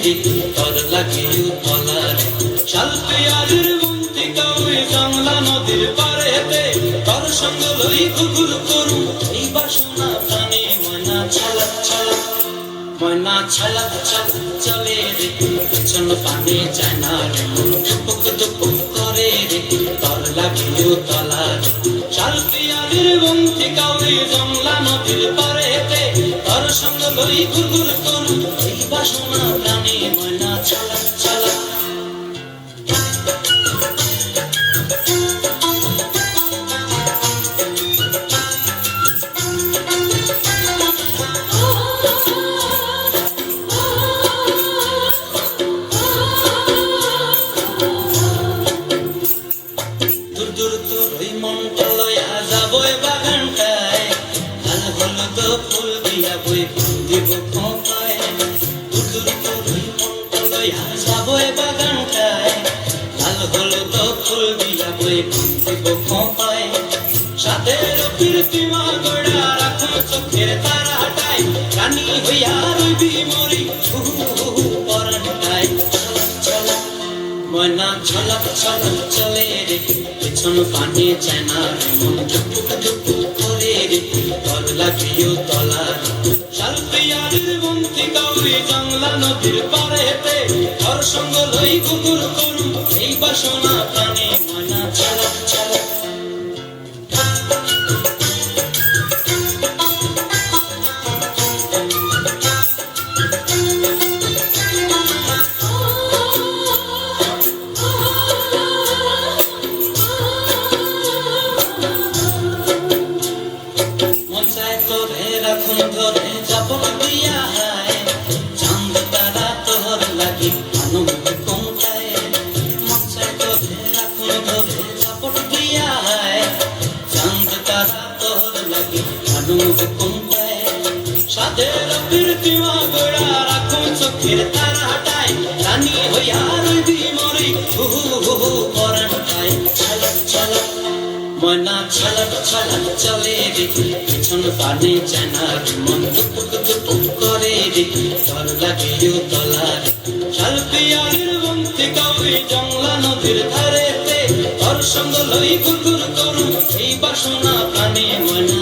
রে তর লাগে তলারে শাল পিয়ারের বন্তি কাউরে জংলা নদীর পারেতে তর সঙ্গ লই কুকুর করু এই বাসনা প্রাণে ময়না ছলক ছলক ময়না ছলক ছলক চলে রে পিছন পানে যায় না রে মন টুপুক টুপুক করে রে তর লাগে তলারে শাল পিয়ারের বন্তি কাউরে জংলা নদীর পারেতে তর সঙ্গ লই কুকুর করু এই বাসনা প্রাণে ময়না ছলক ছলক দূর দূর তোর ওই মনটা লয়া যাবই বাগানটায় লাল হলুদ ফুল দিয়া বই দিব খোঁপায় দূর দূর তোর ওই মনটা লয়া যাবই বাগানটায় লাল হলুদ ফুল দিয়া বই দিব খোঁপায় সাথে কীর্তিমা গোড়া রাখো চোখের তারাটায় রানী হইয়া রইবি মরি পরানটায় ময়না ছলক ছলক চলে রে পিছন পানে যায় না রে মন টুকুক টুকুক করে রে তর লাগিও তলার শাল পিয়ারের বন্তি কাউরি জংলা নদীর পারেতে তর সঙ্গ লই কুকুর করু এই বাসনা প্রাণে ময়না ছলক ছলক ধরে চাপক দিয়া হায় চাঁদ তারা তোর লাগি আনন্দ কোনটায় মনসায় ধরে রাখুন ধরে চাপক দিয়া হায় চাঁদ তারা তোর লাগি আনন্দ কোনটায় সাদের কীর্তিমা গোড়া রাখুন চোখের তারাটায় রানী হইয়া রইবি মরি হুহু হুহু পরানটায় ছলক ছলক ময়না ছলক ছলক চলে রে পিছন পানে যায় না রে মন টুপুক টুপুক করে রে তর লাগে তলার শাল পিয়ারের বন্তি কাউরি জংলা নদীর ধারেতে তর সঙ্গ লই কুকুর করু এই বাসনা প্রাণে ময়না